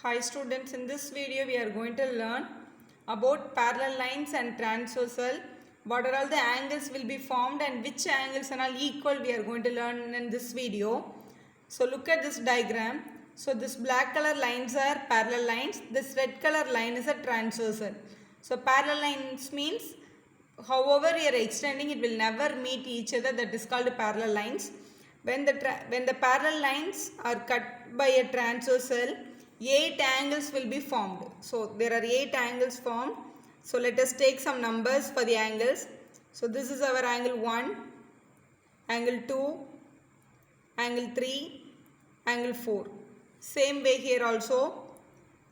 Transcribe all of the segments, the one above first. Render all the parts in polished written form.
Hi students, in this video we are going to learn about parallel lines and transversal. What are all the angles will be formed and which angles are all equal we are going to learn in this video. So look at this diagram. So this black color lines are parallel lines. This red color line is a transversal. So parallel lines means however you are extending it will never meet each other, that is called parallel lines. When the parallel lines are cut by a transversal, 8 angles will be formed. So there are 8 angles formed. So let us take some numbers for the angles. So this is our angle 1, angle 2, angle 3, angle 4. Same way here also,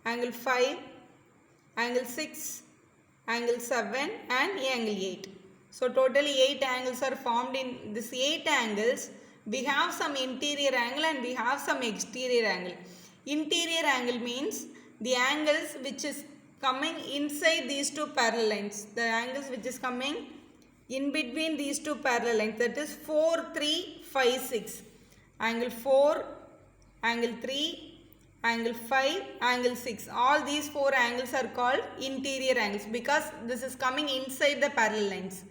angle 5, angle 6, angle 7 and angle 8. So totally 8 angles are formed. In this 8 angles, we have some interior angle and we have some exterior angle. Interior angle means the angles which is coming inside these two parallel lines. The angles which is coming in between these two parallel lines, that is 4, 3, 5, 6. Angle 4, angle 3, angle 5, angle 6. All these 4 angles are called interior angles because this is coming inside the parallel lines.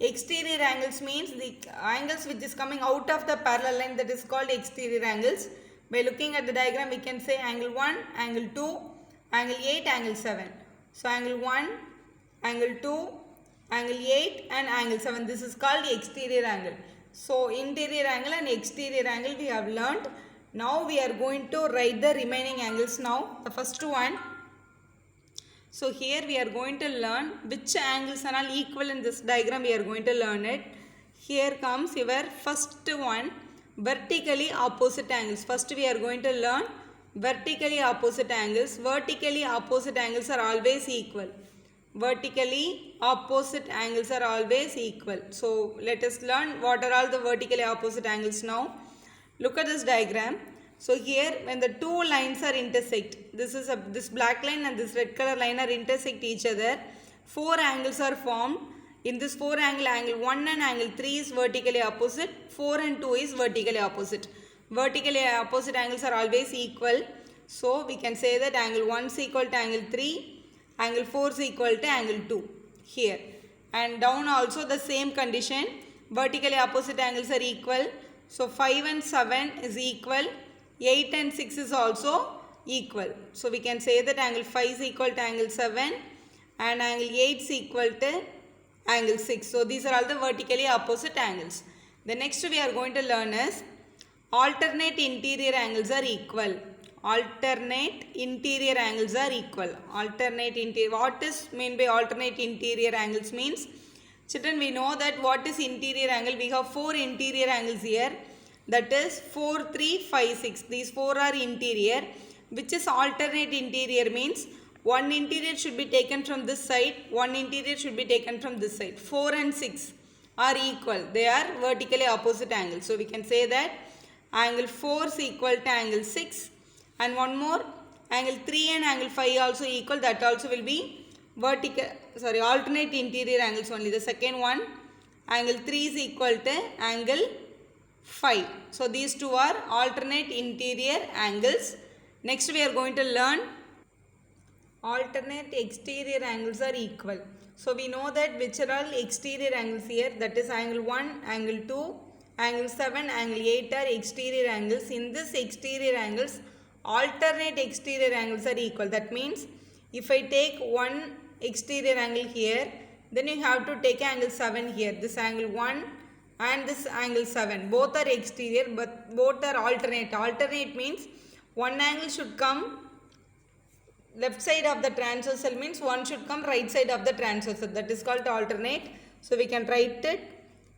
Exterior angles means the angles which is coming out of the parallel line, that is called exterior angles. By looking at the diagram, we can say angle 1, angle 2, angle 8, angle 7. So angle 1, angle 2, angle 8 and angle 7. This is called the exterior angle. So interior angle and exterior angle we have learnt. Now we are going to write the remaining angles now. The first one. So here we are going to learn which angles are all equal in this diagram. We are going to learn it. Here comes your first one, vertically opposite angles. First we are going to learn vertically opposite angles. Vertically opposite angles are always equal. Vertically opposite angles are always equal. So let us learn what are all the vertically opposite angles now. Look at this diagram. So here when the two lines are intersect, this black line and this red color line are intersect each other, 4 angles are formed. In this 4 angle, angle 1 and angle 3 is vertically opposite, 4 and 2 is vertically opposite. Vertically opposite angles are always equal. So we can say that angle 1 is equal to angle 3, angle 4 is equal to angle 2 here. And down also the same condition, vertically opposite angles are equal. So 5 and 7 is equal, 8 and 6 is also equal. So we can say that angle 5 is equal to angle 7 and angle 8 is equal to angle 6. So these are all the vertically opposite angles. The next we are going to learn is alternate interior angles are equal. Alternate interior angles are equal. Alternate interior. What is mean by alternate interior angles means? Children, we know that what is interior angle. We have 4 interior angles here. That is 4, 3, 5, 6. These 4 are interior. Which is alternate interior means one interior should be taken from this side, one interior should be taken from this side. 4 and 6 are equal. They are vertically opposite angles. So we can say that angle 4 is equal to angle 6. And one more, angle 3 and angle 5 also equal. That also will be alternate interior angles only. The second one, angle 3 is equal to angle 5. So these two are alternate interior angles. Next we are going to learn alternate exterior angles are equal. So we know that which are all exterior angles here, that is angle 1, angle 2, angle 7, angle 8 are exterior angles. In this exterior angles, alternate exterior angles are equal. That means if I take one exterior angle here, then you have to take angle 7 here. This angle 1 and this angle 7. Both are exterior but both are alternate. Alternate means one angle should come left side of the transversal, means one should come right side of the transversal. That is called alternate. So we can write it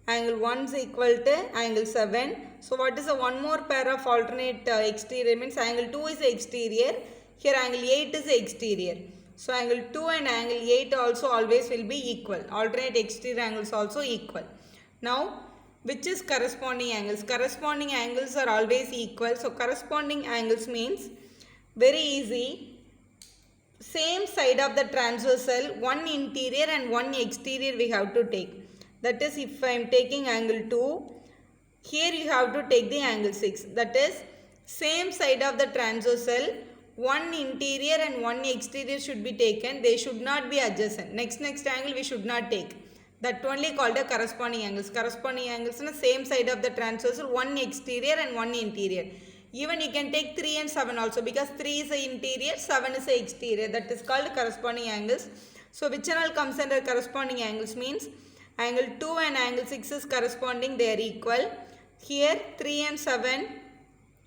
angle 1 is equal to angle 7. So what is the one more pair of alternate exterior means angle 2 is exterior. Here angle 8 is exterior. So angle 2 and angle 8 also always will be equal. Alternate exterior angles also equal. Now which is corresponding angles? Corresponding angles are always equal. So corresponding angles means very easy. Same side of the transversal, one interior and one exterior we have to take. That is, if I am taking angle 2, here you have to take the angle 6. That is, same side of the transversal, one interior and one exterior should be taken. They should not be adjacent. Next angle we should not take. That only called a corresponding angles. Corresponding angles on the same side of the transversal, one exterior and one interior. Even you can take 3 and 7 also, because 3 is the interior, 7 is the exterior. That is called corresponding angles. So which and all comes under corresponding angles means angle 2 and angle 6 is corresponding, they are equal. Here 3 and 7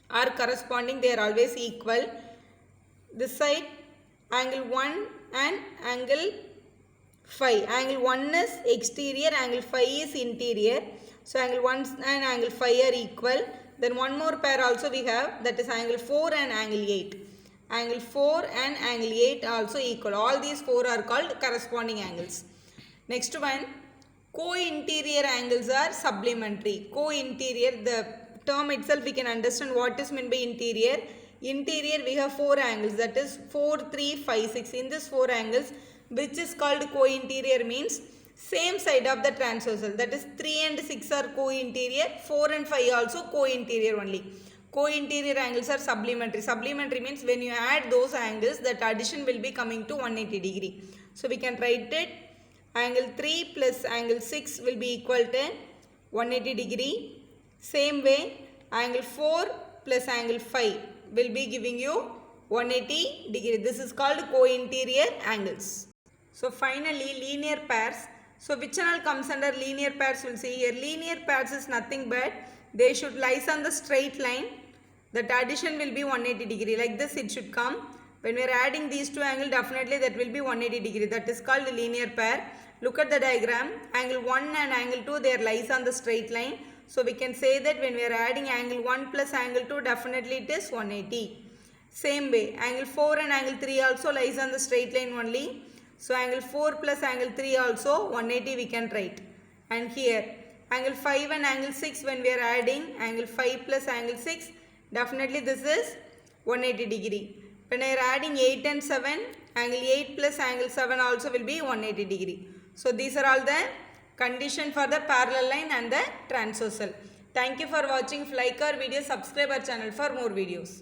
are corresponding, they are always equal. This side angle 1 and angle 5. Angle 1 is exterior, angle 5 is interior. So angle 1 and angle 5 are equal. Then one more pair also we have, that is angle 4 and angle 8. Angle 4 and angle 8 also equal. All these 4 are called corresponding angles. Next one, co-interior angles are supplementary. Co-interior, the term itself we can understand what is meant by interior. Interior we have 4 angles, that is 4, 3, 5, 6. In this 4 angles, which is called co-interior means same side of the transversal, that is 3 and 6 are co-interior, 4 and 5 also co-interior only. Co-interior angles are supplementary. Supplementary means when you add those angles, that addition will be coming to 180 degree. So we can write it, angle 3 plus angle 6 will be equal to 180 degree. Same way, angle 4 plus angle 5 will be giving you 180 degree. This is called co-interior angles. So finally, linear pairs. So which and all comes under linear pairs, we'll see here. Linear pairs is nothing but they should lies on the straight line. That addition will be 180 degree. Like this it should come. When we are adding these two angles, definitely that will be 180 degree. That is called a linear pair. Look at the diagram. Angle 1 and angle 2, they are lies on the straight line. So we can say that when we are adding angle 1 plus angle 2, definitely it is 180. Same way, angle 4 and angle 3 also lies on the straight line only. So angle 4 plus angle 3 also 180 we can write. And here angle 5 and angle 6, when we are adding angle 5 plus angle 6, definitely this is 180 degree. When I are adding 8 and 7, angle 8 plus angle 7 also will be 180 degree. So these are all the condition for the parallel line and the transversal. Thank you for watching. If you like our video, subscribe our channel for more videos.